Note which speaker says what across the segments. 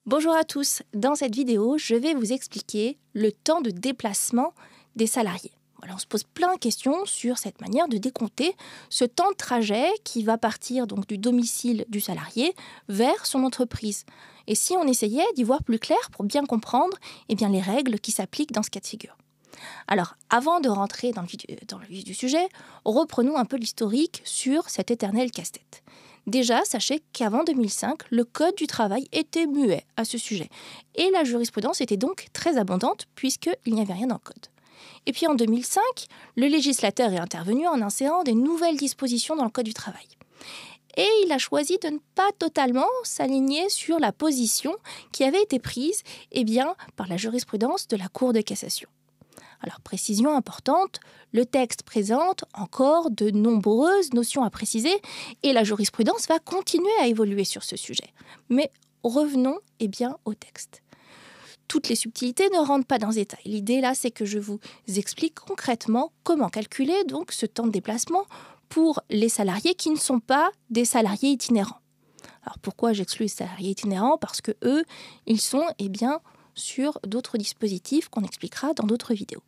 Speaker 1: Bonjour à tous, dans cette vidéo, je vais vous expliquer le temps de déplacement des salariés. Voilà, on se pose plein de questions sur cette manière de décompter ce temps de trajet qui va partir donc du domicile du salarié vers son entreprise. Et si on essayait d'y voir plus clair pour bien comprendre les règles qui s'appliquent dans ce cas de figure. Alors, avant de rentrer dans le vif du sujet, reprenons un peu l'historique sur cet éternel casse-tête. Déjà, sachez qu'avant 2005, le Code du travail était muet à ce sujet. Et la jurisprudence était donc très abondante puisqu'il n'y avait rien dans le Code. Et puis en 2005, le législateur est intervenu en insérant des nouvelles dispositions dans le Code du travail. Et il a choisi de ne pas totalement s'aligner sur la position qui avait été prise par la jurisprudence de la Cour de cassation. Alors, précision importante, le texte présente encore de nombreuses notions à préciser et la jurisprudence va continuer à évoluer sur ce sujet. Mais revenons au texte. Toutes les subtilités ne rentrent pas dans ce détail. L'idée là, c'est que je vous explique concrètement comment calculer donc ce temps de déplacement pour les salariés qui ne sont pas des salariés itinérants. Alors pourquoi j'exclus les salariés itinérants ? Parce que eux, ils sont sur d'autres dispositifs qu'on expliquera dans d'autres vidéos.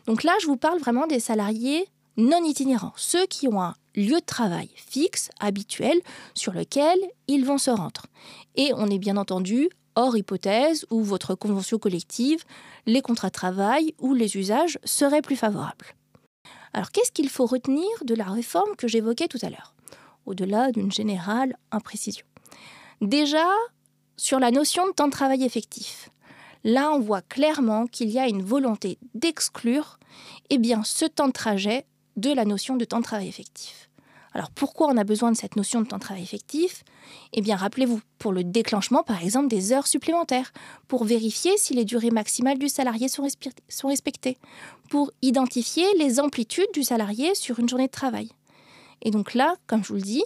Speaker 1: Donc là, je vous parle vraiment des salariés non itinérants, ceux qui ont un lieu de travail fixe, habituel, sur lequel ils vont se rendre. Et on est bien entendu hors hypothèse où votre convention collective, les contrats de travail ou les usages seraient plus favorables. Alors qu'est-ce qu'il faut retenir de la réforme que j'évoquais tout à l'heure, au-delà d'une générale imprécision ? Déjà, sur la notion de temps de travail effectif. Là, on voit clairement qu'il y a une volonté d'exclure ce temps de trajet de la notion de temps de travail effectif. Alors, pourquoi on a besoin de cette notion de temps de travail effectif ? Rappelez-vous, pour le déclenchement, par exemple, des heures supplémentaires, pour vérifier si les durées maximales du salarié sont respectées, pour identifier les amplitudes du salarié sur une journée de travail. Et donc là, comme je vous le dis,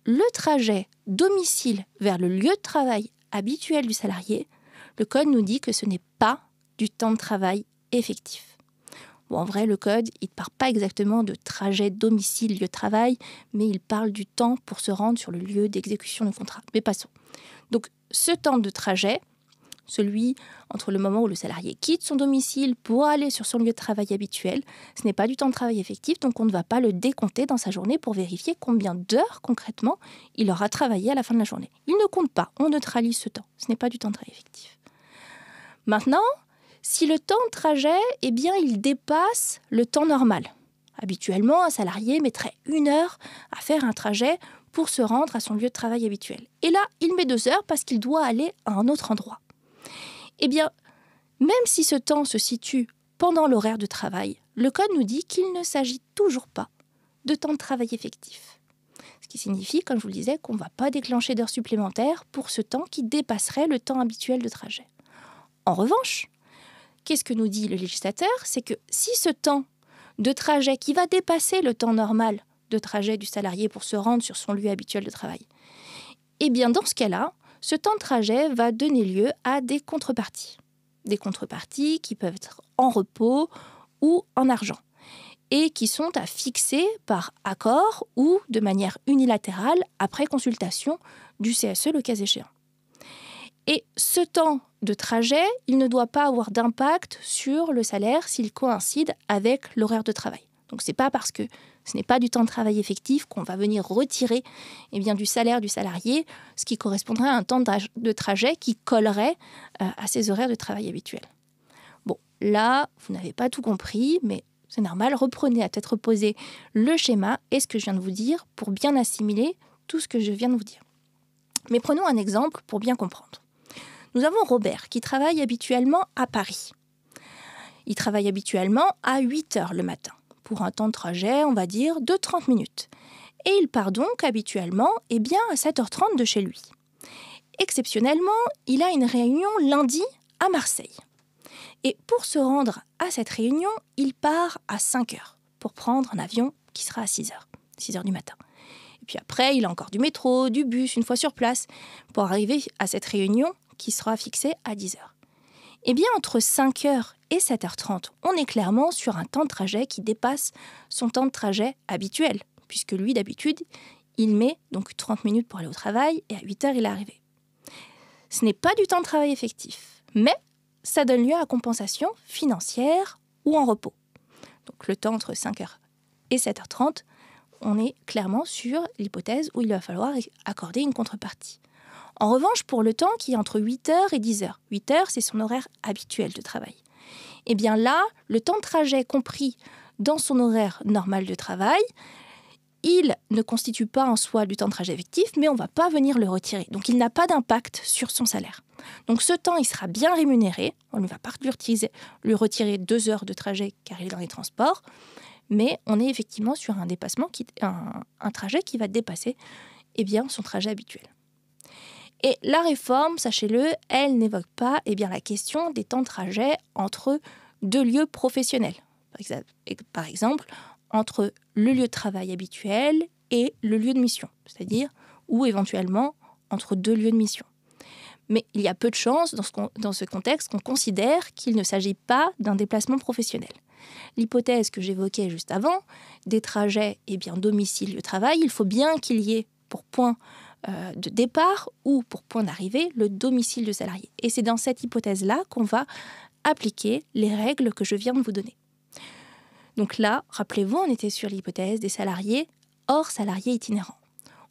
Speaker 1: le trajet domicile vers le lieu de travail habituel du salarié, le Code nous dit que ce n'est pas du temps de travail effectif. Bon, en vrai, le Code, il ne parle pas exactement de trajet domicile-lieu de travail, mais il parle du temps pour se rendre sur le lieu d'exécution du contrat. Mais passons. Donc, ce temps de trajet, celui entre le moment où le salarié quitte son domicile pour aller sur son lieu de travail habituel, ce n'est pas du temps de travail effectif, donc on ne va pas le décompter dans sa journée pour vérifier combien d'heures concrètement il aura travaillé à la fin de la journée. Il ne compte pas, on neutralise ce temps, ce n'est pas du temps de travail effectif. Maintenant, si le temps de trajet, il dépasse le temps normal. Habituellement, un salarié mettrait 1 heure à faire un trajet pour se rendre à son lieu de travail habituel. Et là, il met 2 heures parce qu'il doit aller à un autre endroit. Même si ce temps se situe pendant l'horaire de travail, le Code nous dit qu'il ne s'agit toujours pas de temps de travail effectif. Ce qui signifie, comme je vous le disais, qu'on ne va pas déclencher d'heures supplémentaires pour ce temps qui dépasserait le temps habituel de trajet. En revanche, qu'est-ce que nous dit le législateur ? C'est que si ce temps de trajet qui va dépasser le temps normal de trajet du salarié pour se rendre sur son lieu habituel de travail, dans ce cas-là, ce temps de trajet va donner lieu à des contreparties. Des contreparties qui peuvent être en repos ou en argent et qui sont à fixer par accord ou de manière unilatérale après consultation du CSE le cas échéant. Et ce temps de trajet, il ne doit pas avoir d'impact sur le salaire s'il coïncide avec l'horaire de travail. Donc ce n'est pas parce que ce n'est pas du temps de travail effectif qu'on va venir retirer du salaire du salarié, ce qui correspondrait à un temps de trajet qui collerait à ses horaires de travail habituels. Bon, là, vous n'avez pas tout compris, mais c'est normal. Reprenez à tête reposée le schéma et ce que je viens de vous dire pour bien assimiler tout ce que je viens de vous dire. Mais prenons un exemple pour bien comprendre. Nous avons Robert qui travaille habituellement à Paris. Il travaille habituellement à 8 heures le matin, pour un temps de trajet, on va dire, de 30 minutes. Et il part donc habituellement à 7h30 de chez lui. Exceptionnellement, il a une réunion lundi à Marseille. Et pour se rendre à cette réunion, il part à 5 heures pour prendre un avion qui sera à 6 heures du matin. Et puis après, il a encore du métro, du bus, une fois sur place, pour arriver à cette réunion qui sera fixée à 10 heures. Entre 5 heures et 7h30, on est clairement sur un temps de trajet qui dépasse son temps de trajet habituel, puisque lui, d'habitude, il met donc 30 minutes pour aller au travail et à 8 heures, il est arrivé. Ce n'est pas du temps de travail effectif, mais ça donne lieu à compensation financière ou en repos. Donc le temps entre 5h et 7h30, on est clairement sur l'hypothèse où il va falloir accorder une contrepartie. En revanche, pour le temps qui est entre 8h et 10h, 8h c'est son horaire habituel de travail. Et bien là, le temps de trajet compris dans son horaire normal de travail, il ne constitue pas en soi du temps de trajet effectif, mais on ne va pas venir le retirer. Donc il n'a pas d'impact sur son salaire. Donc ce temps, il sera bien rémunéré. On ne va pas lui retirer 2 heures de trajet car il est dans les transports. Mais on est effectivement sur un trajet qui va dépasser son trajet habituel. Et la réforme, sachez-le, elle n'évoque pas la question des temps de trajet entre 2 lieux professionnels. Par exemple, entre le lieu de travail habituel et le lieu de mission, c'est-à-dire ou éventuellement entre 2 lieux de mission. Mais il y a peu de chances dans ce contexte qu'on considère qu'il ne s'agit pas d'un déplacement professionnel. L'hypothèse que j'évoquais juste avant, des trajets domicile-lieu-travail, il faut bien qu'il y ait pour point de départ ou pour point d'arrivée le domicile du salarié. Et c'est dans cette hypothèse-là qu'on va appliquer les règles que je viens de vous donner. Donc là, rappelez-vous, on était sur l'hypothèse des salariés hors salariés itinérants.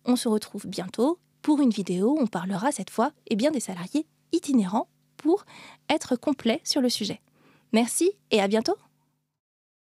Speaker 1: On se retrouve bientôt pour une vidéo où on parlera cette fois des salariés itinérants pour être complet sur le sujet. Merci et à bientôt.